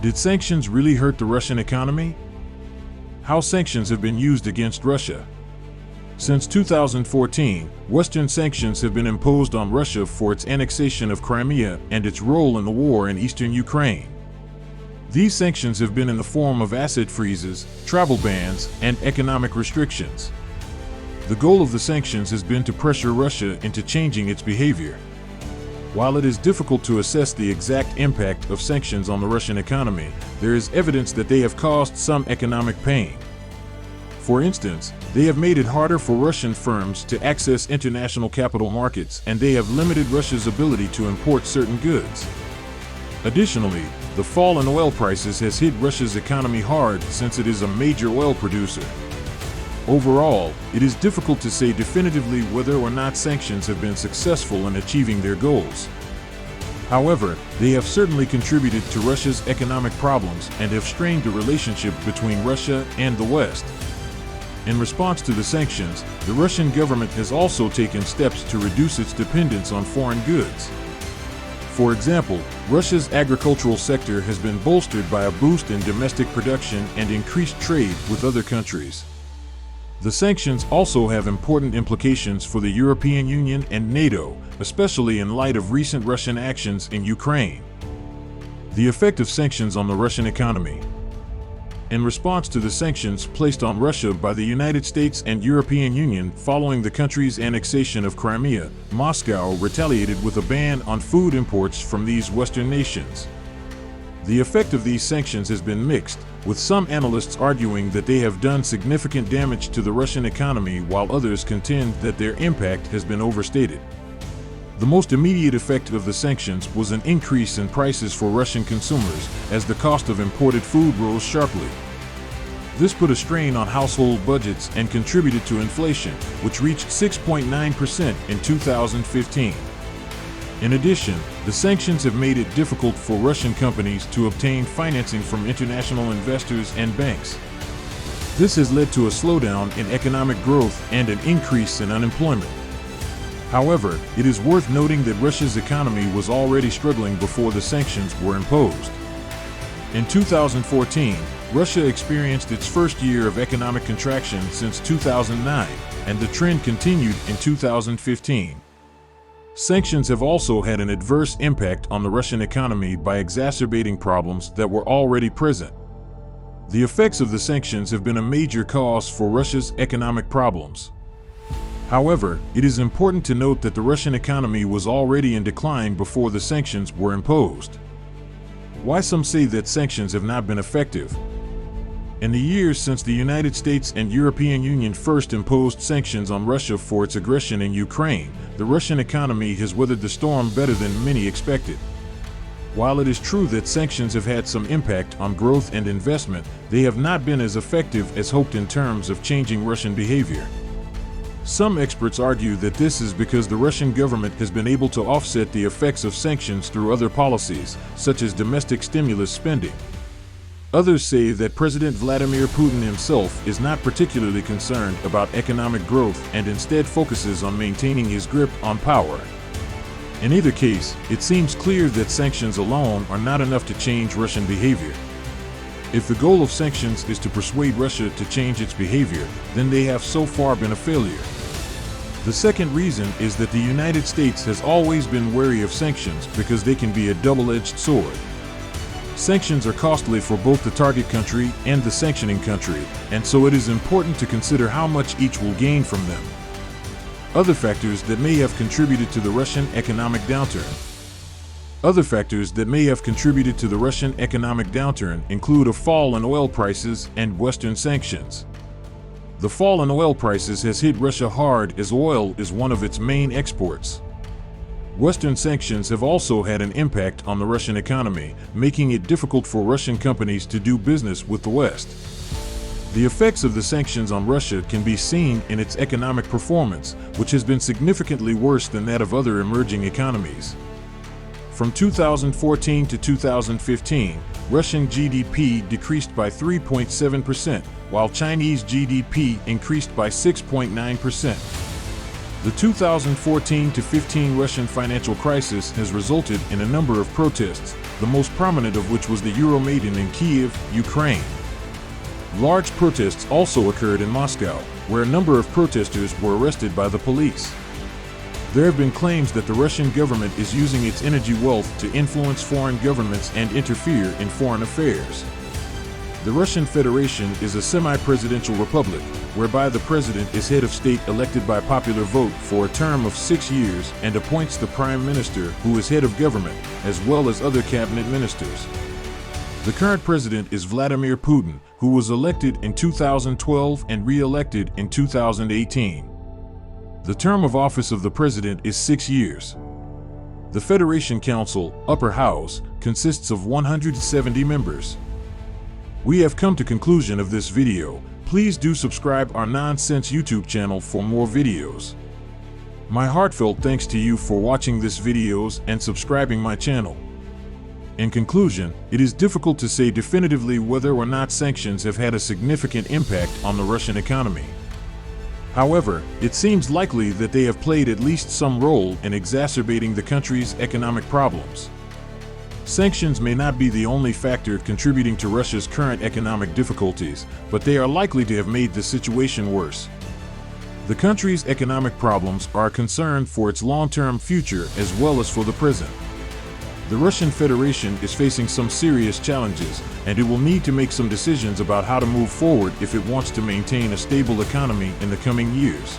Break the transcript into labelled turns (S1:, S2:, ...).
S1: Did sanctions really hurt the Russian economy? How sanctions have been used against Russia. Since 2014, Western sanctions have been imposed on Russia for its annexation of Crimea and its role in the war in eastern Ukraine. These sanctions have been in the form of asset freezes, travel bans, and economic restrictions. The goal of the sanctions has been to pressure Russia into changing its behavior. While it is difficult to assess the exact impact of sanctions on the Russian economy, there is evidence that they have caused some economic pain. For instance, they have made it harder for Russian firms to access international capital markets, and they have limited Russia's ability to import certain goods. Additionally, the fall in oil prices has hit Russia's economy hard since it is a major oil producer. Overall, it is difficult to say definitively whether or not sanctions have been successful in achieving their goals. However, they have certainly contributed to Russia's economic problems and have strained the relationship between Russia and the West. In response to the sanctions, the Russian government has also taken steps to reduce its dependence on foreign goods. For example, Russia's agricultural sector has been bolstered by a boost in domestic production and increased trade with other countries. The sanctions also have important implications for the European Union and NATO, especially in light of recent Russian actions in Ukraine. The effect of sanctions on the Russian economy. In response to the sanctions placed on Russia by the United States and European Union following the country's annexation of Crimea, Moscow retaliated with a ban on food imports from these Western nations. The effect of these sanctions has been mixed, with some analysts arguing that they have done significant damage to the Russian economy while others contend that their impact has been overstated. The most immediate effect of the sanctions was an increase in prices for Russian consumers as the cost of imported food rose sharply. This put a strain on household budgets and contributed to inflation, which reached 6.9% in 2015. In addition, the sanctions have made it difficult for Russian companies to obtain financing from international investors and banks. This has led to a slowdown in economic growth and an increase in unemployment. However, it is worth noting that Russia's economy was already struggling before the sanctions were imposed. In 2014, Russia experienced its first year of economic contraction since 2009, and the trend continued in 2015. Sanctions have also had an adverse impact on the Russian economy by exacerbating problems that were already present. The effects of the sanctions have been a major cause for Russia's economic problems. However, it is important to note that the Russian economy was already in decline before the sanctions were imposed. Why some say that sanctions have not been effective? In the years since the United States and European Union first imposed sanctions on Russia for its aggression in Ukraine, the Russian economy has weathered the storm better than many expected. While it is true that sanctions have had some impact on growth and investment, they have not been as effective as hoped in terms of changing Russian behavior. Some experts argue that this is because the Russian government has been able to offset the effects of sanctions through other policies, such as domestic stimulus spending. Others say that President Vladimir Putin himself is not particularly concerned about economic growth and instead focuses on maintaining his grip on power. In either case, it seems clear that sanctions alone are not enough to change Russian behavior. If the goal of sanctions is to persuade Russia to change its behavior, then they have so far been a failure. The second reason is that the United States has always been wary of sanctions because they can be a double-edged sword. Sanctions are costly for both the target country and the sanctioning country, and so it is important to consider how much each will gain from them. Other factors that may have contributed to the Russian economic downturn. Include a fall in oil prices and Western sanctions. The fall in oil prices has hit Russia hard as oil is one of its main exports. Western sanctions have also had an impact on the Russian economy, making it difficult for Russian companies to do business with the West. The effects of the sanctions on Russia can be seen in its economic performance, which has been significantly worse than that of other emerging economies. From 2014 to 2015, Russian GDP decreased by 3.7%, while Chinese GDP increased by 6.9%. The 2014-15 Russian financial crisis has resulted in a number of protests, the most prominent of which was the Euromaidan in Kiev, Ukraine. Large protests also occurred in Moscow, where a number of protesters were arrested by the police. There have been claims that the Russian government is using its energy wealth to influence foreign governments and interfere in foreign affairs. The Russian Federation is a semi-presidential republic, whereby the president is head of state elected by popular vote for a term of 6 years and appoints the prime minister, who is head of government, as well as other cabinet ministers. The current president is Vladimir Putin, who was elected in 2012 and re-elected in 2018. The term of office of the president is 6 years. The Federation Council, Upper House, consists of 170 members. We have come to conclusion of this video. Please do subscribe our Nonsense YouTube channel for more videos. My heartfelt thanks to you for watching this videos and subscribing my channel. In conclusion, it is difficult to say definitively whether or not sanctions have had a significant impact on the Russian economy. However, it seems likely that they have played at least some role in exacerbating the country's economic problems. Sanctions may not be the only factor contributing to Russia's current economic difficulties, but they are likely to have made the situation worse. The country's economic problems are a concern for its long-term future as well as for the present. The Russian Federation is facing some serious challenges, and it will need to make some decisions about how to move forward if it wants to maintain a stable economy in the coming years.